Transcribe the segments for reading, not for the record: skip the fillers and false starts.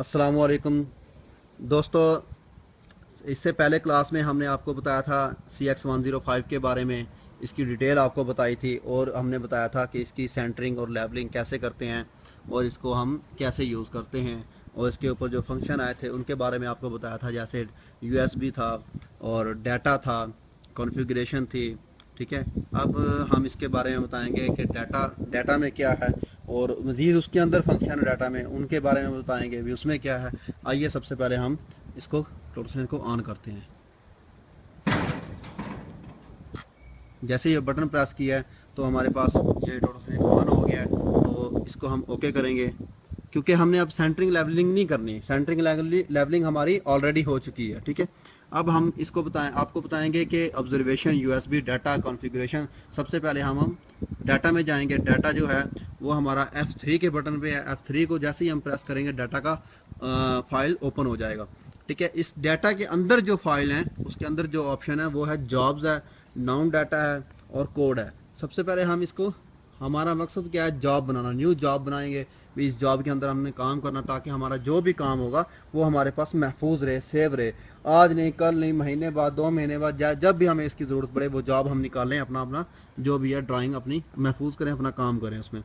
अस्सलाम वालेकुम दोस्तों। इससे पहले क्लास में हमने आपको बताया था CX105 के बारे में। इसकी डिटेल आपको बताई थी और हमने बताया था कि इसकी सेंटरिंग और लेबलिंग कैसे करते हैं और इसको हम कैसे यूज़ करते हैं, और इसके ऊपर जो फंक्शन आए थे उनके बारे में आपको बताया था, जैसे USB था और डाटा था, कॉन्फ़िगरेशन थी। ठीक है, अब हम इसके बारे में बताएंगे कि डाटा में क्या है और मज़ीद उसके अंदर फंक्शन डाटा में उनके बारे में बताएंगे भी उसमें क्या है। आइए सबसे पहले हम इसको टोटल को ऑन करते हैं। जैसे ये बटन प्रेस किया है तो हमारे पास ये टोटल ऑन हो गया है, तो इसको हम ओके करेंगे क्योंकि हमने अब सेंटरिंग लेवलिंग नहीं करनी। सेंटरिंग लेवलिंग हमारी ऑलरेडी हो चुकी है। ठीक है, अब हम इसको आपको बताएंगे कि ऑब्जर्वेशन, USB, डाटा, कॉन्फ़िगरेशन। सबसे पहले हम डाटा में जाएंगे। डाटा जो है वो हमारा F3 के बटन पे है। F3 को जैसे ही हम प्रेस करेंगे डाटा का फाइल ओपन हो जाएगा। ठीक है, इस डाटा के अंदर जो फाइल है उसके अंदर जो ऑप्शन है वो है जॉब्स है, नाउन डाटा है और कोड है। सबसे पहले हम इसको, हमारा मकसद क्या है, जॉब बनाना, न्यू जॉब बनाएंगे। इस जॉब के अंदर हमने काम करना ताकि हमारा जो भी काम होगा वो हमारे पास महफूज रहे, सेव रहे। आज नहीं, कल नहीं, महीने बाद, 2 महीने बाद, जब भी हमें इसकी ज़रूरत पड़े वो जॉब हम निकालें, अपना अपना जो भी है ड्राइंग अपनी महफूज करें, अपना काम करें उसमें।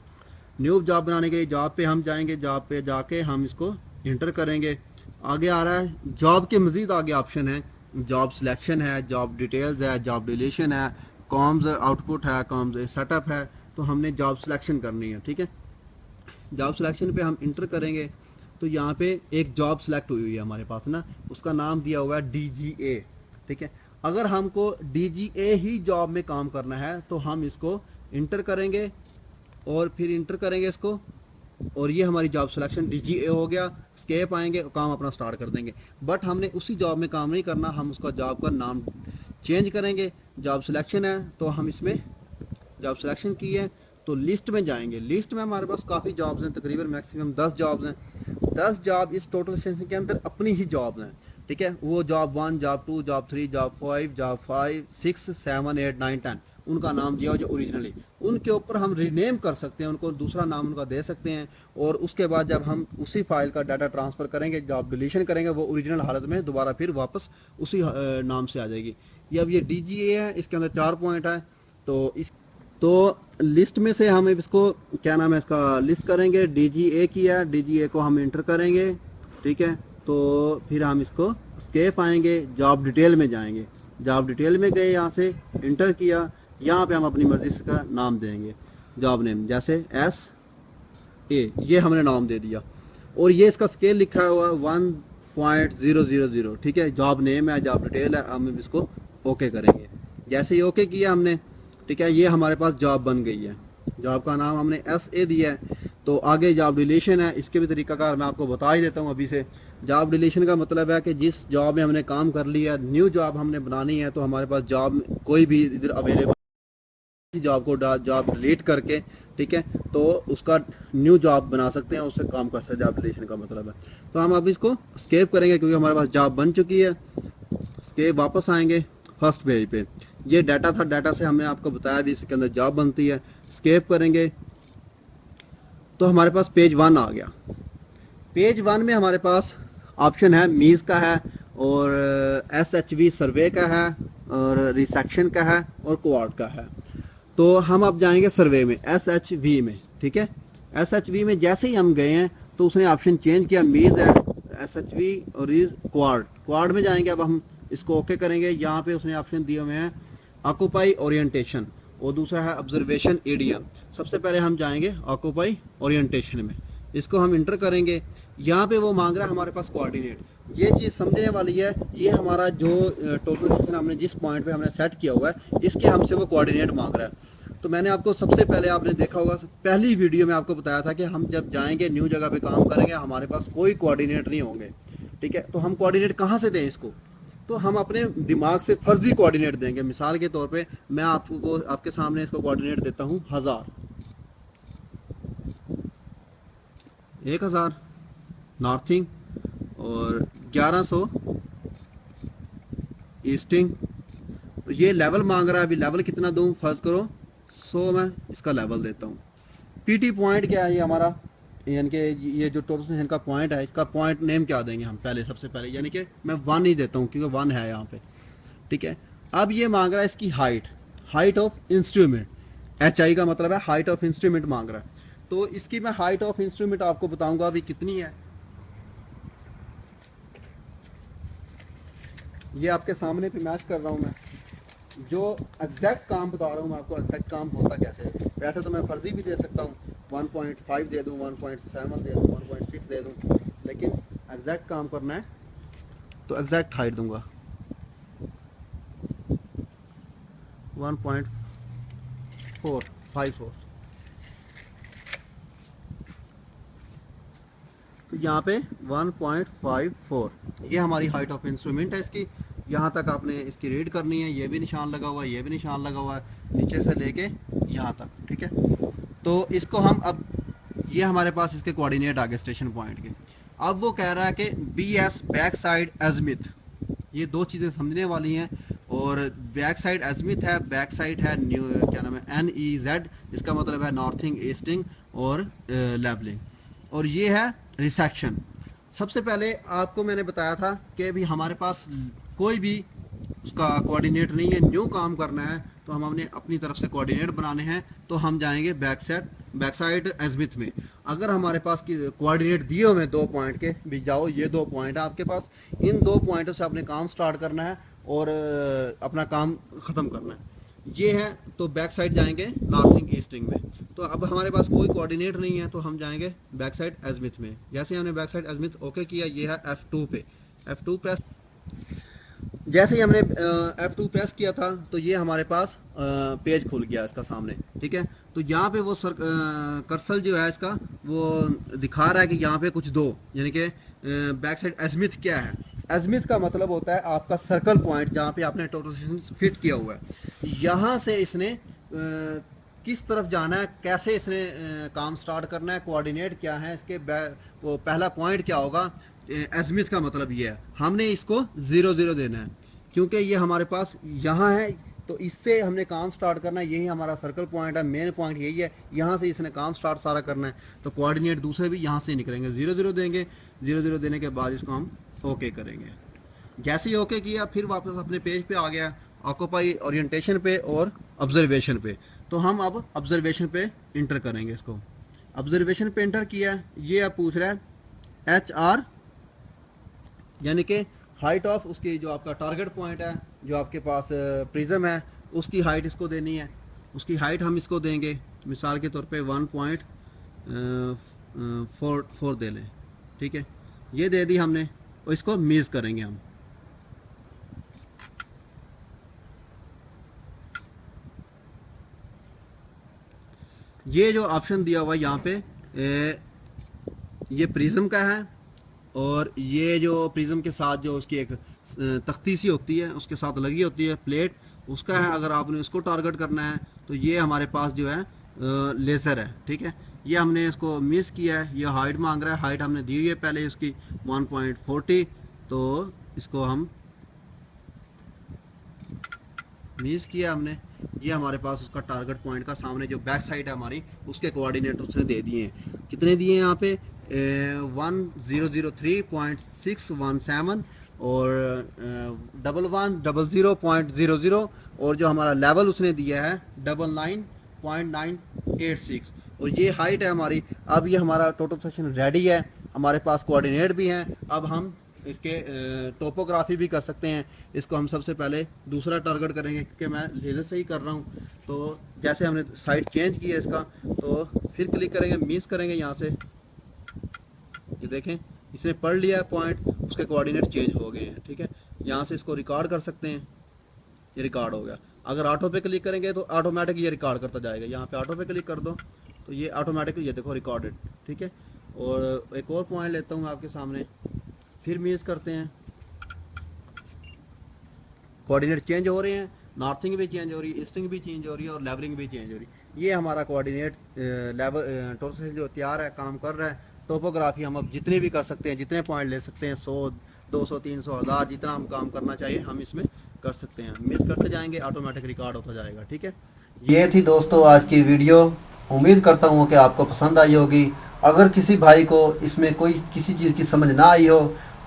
न्यू जॉब बनाने के लिए जॉब पे हम जाएंगे। जॉब पे जाके हम इसको इंटर करेंगे। आगे आ रहा है जॉब के मज़ीद आगे ऑप्शन है, जॉब सिलेक्शन है, जॉब डिटेल्स है, जॉब डिलीशन है, कॉम्स आउटपुट है, कॉम्स सेटअप है। तो हमने जॉब सिलेक्शन करनी है। ठीक है, जॉब सिलेक्शन पे हम इंटर करेंगे तो यहाँ पे एक जॉब सिलेक्ट हुई है हमारे पास ना, उसका नाम दिया हुआ है DGA। ठीक है, अगर हमको DGA ही जॉब में काम करना है तो हम इसको इंटर करेंगे और फिर इंटर करेंगे इसको, और ये हमारी जॉब सिलेक्शन DGA हो गया। स्केप आएंगे और काम अपना स्टार्ट कर देंगे। बट हमने उसी जॉब में काम नहीं करना, हम उसका जॉब का नाम चेंज करेंगे। जॉब सिलेक्शन है तो हम इसमें जॉब सिलेक्शन की है तो लिस्ट में जाएंगे। लिस्ट में हमारे पास काफ़ी जॉब्स हैं, तकरीबन मैक्सिमम 10 जॉब्स हैं। 10 जॉब इस टोटल सेशन के अंदर अपनी ही जॉब्स हैं। ठीक है, वो job 1, job 2, job 3, job 5, job 5, 6, 7, 8, 9, 10 उनका नाम दिया हो जो ओरिजिनली। उनके ऊपर हम रीनेम कर सकते हैं, उनको दूसरा नाम उनका दे सकते हैं। और उसके बाद जब हम उसी फाइल का डाटा ट्रांसफ़र करेंगे, जॉब डिलीशन करेंगे, वो ओरिजिनल हालत में दोबारा फिर वापस उसी नाम से आ जाएगी। ये अब ये DGA है, इसके अंदर 4 पॉइंट है। तो लिस्ट में से हम इसको, क्या नाम है इसका, लिस्ट करेंगे। DGA किया, DGA को हम इंटर करेंगे। ठीक है, तो फिर हम इसको स्केप आएंगे, जॉब डिटेल में जाएंगे। जॉब डिटेल में गए, यहाँ से इंटर किया, यहाँ पे हम अपनी मर्जी से का नाम देंगे, जॉब नेम, जैसे SA, ये हमने नाम दे दिया। और ये इसका स्केल लिखा हुआ है 1.000। ठीक है, जॉब नेम है, जॉब डिटेल है। हम इसको ओके करेंगे। जैसे ही ओके किया हमने, ठीक है, ये हमारे पास जॉब बन गई है। जॉब का नाम हमने SA दिया है। तो आगे जॉब डिलीशन है, इसके भी तरीकाकार मैं आपको बता ही देता हूँ अभी से। जॉब डिलीशन का मतलब है कि जिस जॉब में हमने काम कर लिया, न्यू जॉब हमने बनानी है, तो हमारे पास जॉब कोई भी इधर अवेलेबल जॉब को जॉब डिलीट करके, ठीक है, तो उसका न्यू जॉब बना सकते हैं, उससे काम कर सकते हैं। जॉब डिलीशन का मतलब है। तो हम अब इसको स्केप करेंगे क्योंकि हमारे पास जॉब बन चुकी है। स्केप वापस आएंगे फर्स्ट पेज पे। ये डाटा था, डाटा से हमने आपको बताया भी इसके अंदर जॉब बनती है। स्केप करेंगे तो हमारे पास पेज 1 आ गया। पेज 1 में हमारे पास ऑप्शन है मीज़ का है और SHV सर्वे का है और रिसेक्शन का है और क्वाड का है। तो हम अब जाएंगे सर्वे में, SHV में। ठीक है, SHV में जैसे ही हम गए हैं तो उसने ऑप्शन चेंज किया, मीज़ है, SHV और क्वाड में जाएंगे। अब हम इसको ओके करेंगे। यहाँ पे उसने ऑप्शन दिए हुए हैं ऑक्यूपाई ओरिएंटेशन और दूसरा है ऑब्जर्वेशन एरिया। सबसे पहले हम जाएंगे ऑक्यूपाई ओरिएंटेशन में, इसको हम इंटर करेंगे। यहाँ पे वो मांग रहा है हमारे पास कोऑर्डिनेट। ये चीज़ समझने वाली है, ये हमारा जो टोटल सेक्शन हमने जिस पॉइंट पे हमने सेट किया हुआ है, इसके हमसे वो कोऑर्डिनेट मांग रहा है। तो मैंने आपको सबसे पहले, आपने देखा होगा पहली वीडियो में आपको बताया था कि हम जब जाएंगे न्यू जगह पे काम करेंगे, हमारे पास कोई कोऑर्डिनेट नहीं होंगे। ठीक है, तो हम कोऑर्डिनेट कहाँ से दें इसको? तो हम अपने दिमाग से फर्जी कोऑर्डिनेट देंगे। मिसाल के तौर पे मैं आपको, आपके सामने इसको कोऑर्डिनेट देता हूँ 1000, 1000 नॉर्थिंग और 1100 ईस्टिंग। तो ये लेवल मांग रहा है। अभी लेवल कितना दूं? फर्ज करो 100 मैं इसका लेवल देता हूँ। PT पॉइंट क्या है? ये हमारा यानी कि ये जो टोटल सेशन का पॉइंट है, इसका पॉइंट नेम क्या देंगे हम पहले, सबसे पहले यानी कि मैं 1 ही देता हूँ क्योंकि 1 है यहाँ पे, ठीक है। अब ये मांग रहा है इसकी हाइट ऑफ इंस्ट्रूमेंट, HI का मतलब है हाइट ऑफ इंस्ट्रूमेंट मांग रहा है। तो इसकी मैं हाइट ऑफ इंस्ट्रूमेंट आपको बताऊंगा अभी कितनी है। ये आपके सामने पे मैच कर रहा हूँ मैं, जो एग्जैक्ट काम बता रहा हूँ मैं आपको, एग्जैक्ट काम होता कैसे है। वैसे तो मैं फर्जी भी दे सकता हूँ, 1.5 दे दूँ, 1.7 दे दूँ, 1.6 दे दूँ, लेकिन एग्जैक्ट काम करना है तो एग्जैक्ट हाइट दूंगा 1.454। तो यहाँ पे 1.54 ये हमारी हाइट ऑफ इंस्ट्रूमेंट है इसकी। यहाँ तक आपने इसकी रीड करनी है, ये भी निशान लगा हुआ है, ये भी निशान लगा हुआ है, नीचे से लेके यहाँ तक, ठीक है। तो इसको हम अब, ये हमारे पास इसके कोऑर्डिनेट आ गए स्टेशन पॉइंट के। अब वो कह रहा है कि BS बैक साइड एजमिथ, ये दो चीज़ें समझने वाली हैं। और बैक साइड एजमिथ है, बैक साइड है क्या नाम है NEZ, इसका मतलब है नॉर्थिंग, ईस्टिंग और लेवलिंग, और ये है रिसेक्शन। सबसे पहले आपको मैंने बताया था कि भी हमारे पास कोई भी उसका कोऑर्डिनेट नहीं है, न्यू काम करना है तो हम हमने अपनी तरफ से कोऑर्डिनेट बनाने हैं, तो हम जाएंगे बैक साइड एजमिथ में। अगर हमारे पास कोऑर्डिनेट दिए हुए 2 पॉइंट के भी, जाओ ये 2 पॉइंट है आपके पास, इन 2 पॉइंटों से अपने काम स्टार्ट करना है और अपना काम ख़त्म करना है, ये है। तो बैक साइड जाएंगे नॉर्थिंग ईस्टिंग में। तो अब हमारे पास कोई कोऑर्डिनेट नहीं है तो हम जाएंगे बैक साइड एजमिथ में। जैसे हमने बैक साइड एजमिथ ओके किया, ये है F2 पे, F2 प्रेस। जैसे ही हमने F2 प्रेस किया था तो ये हमारे पास पेज खुल गया इसका सामने, ठीक है। तो यहाँ पे वो कर्सर जो है इसका वो दिखा रहा है कि यहाँ पे कुछ दो, यानी कि बैक साइड एजमिथ क्या है। एजमिथ का मतलब होता है आपका सर्कल पॉइंट, जहाँ पे आपने टोटल सेशन फिट किया हुआ है। यहाँ से इसने किस तरफ जाना है, कैसे इसने काम स्टार्ट करना है, कोऑर्डिनेट क्या है इसके, वो पहला पॉइंट क्या होगा। एजमिथ का मतलब ये है, हमने इसको 0 0 देना है क्योंकि ये हमारे पास यहाँ है, तो इससे हमने काम स्टार्ट करना है। यही हमारा सर्कल पॉइंट है, मेन पॉइंट यही है, यहाँ से इसने काम स्टार्ट सारा करना है। तो कोऑर्डिनेट दूसरे भी यहाँ से निकलेंगे, 0 0 देंगे, 0 0 देने के बाद इसको हम ओके करेंगे। जैसे ही ओके किया फिर वापस अपने पेज पे आ गया, ऑक्यूपाई ओरिएंटेशन पे और ऑब्जर्वेशन पे। तो हम अब ऑब्जर्वेशन पे इंटर करेंगे इसको। ऑब्जर्वेशन पे इंटर किया, ये अब पूछ रहा है HR, यानी कि हाइट ऑफ उसकी जो आपका टारगेट पॉइंट है, जो आपके पास प्रिज्म है, उसकी हाइट इसको देनी है। उसकी हाइट हम इसको देंगे, मिसाल के तौर पे 1.44 दे लें, ठीक है। ये दे दी हमने, और इसको मेज करेंगे हम। ये जो ऑप्शन दिया हुआ है यहाँ पे, ये प्रिज्म का है, और ये जो प्रिज्म के साथ जो उसकी एक तख्ती सी होती है उसके साथ लगी होती है प्लेट, उसका है। अगर आपने उसको टारगेट करना है तो ये हमारे पास जो है लेज़र है, ठीक है। ये हमने इसको मिस किया है, ये हाइट मांग रहा है, हाइट हमने दी हुई है पहले उसकी 1.40, तो इसको हम मिस किया हमने। ये हमारे पास उसका टारगेट पॉइंट का सामने जो बैक साइड है हमारी, उसके कोऑर्डिनेट उसने दे दिए हैं। कितने दिए हैं यहाँ पे, 1003.617 और 1100.00, और जो हमारा लेवल उसने दिया है 99.986, और ये हाइट है हमारी। अब ये हमारा टोटल सेक्शन रेडी है, हमारे पास कोऑर्डिनेट भी हैं। अब हम इसके टोपोग्राफी भी कर सकते हैं। इसको हम सबसे पहले दूसरा टारगेट करेंगे क्योंकि मैं लेज़र से ही कर रहा हूँ। तो जैसे हमने साइड चेंज किया इसका, तो फिर क्लिक करेंगे, मिस करेंगे यहाँ से, ये देखें इसने पढ़ लिया पॉइंट, उसके कोऑर्डिनेट चेंज हो गए हैं, ठीक है। यहाँ से इसको रिकॉर्ड कर सकते हैं, ये रिकॉर्ड हो गया। अगर ऑटो पे क्लिक करेंगे तो ऑटोमेटिक ये रिकॉर्ड करता जाएगा। यहाँ पे ऑटो पे क्लिक कर दो तो ये ऑटोमेटिकली, ये देखो रिकॉर्डेड, ठीक है। और एक और पॉइंट लेता हूँ आपके सामने, फिर मिस करते हैं, कोऑर्डिनेट चेंज हो रहे हैं, नॉर्थिंग भी चेंज हो रही है, ईस्टिंग भी चेंज हो रही है, और लेवलिंग भी चेंज हो रही है। ये हमारा कोऑर्डिनेट लेवल टोटल जो तैयार है, काम कर रहा है। टोपोग्राफी हम अब जितने भी कर सकते हैं, जितने पॉइंट ले सकते हैं, 100, 200, 300, 1000, जितना हम काम करना चाहिए हम इसमें कर सकते हैं। मिस करते जाएंगे, ऑटोमेटिक रिकॉर्ड होता जाएगा, ठीक है। ये थी दोस्तों आज की वीडियो, उम्मीद करता हूँ कि आपको पसंद आई होगी। अगर किसी भाई को इसमें कोई किसी चीज़ की समझ ना आई हो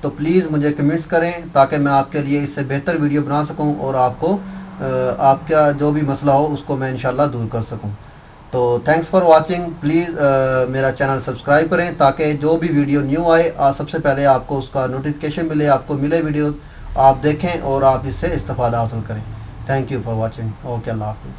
तो प्लीज़ मुझे कमेंट्स करें, ताकि मैं आपके लिए इससे बेहतर वीडियो बना सकूं और आपको आपका जो भी मसला हो उसको मैं इंशाल्लाह दूर कर सकूं। तो थैंक्स फॉर वाचिंग। प्लीज़ मेरा चैनल सब्सक्राइब करें ताकि जो भी वीडियो न्यू आए सबसे पहले आपको उसका नोटिफिकेशन मिले, आपको मिले वीडियो, आप देखें और आप इससे इस्तेफादा हासिल करें। Thank you for watching. Okay, अल्लाह हाफिज़।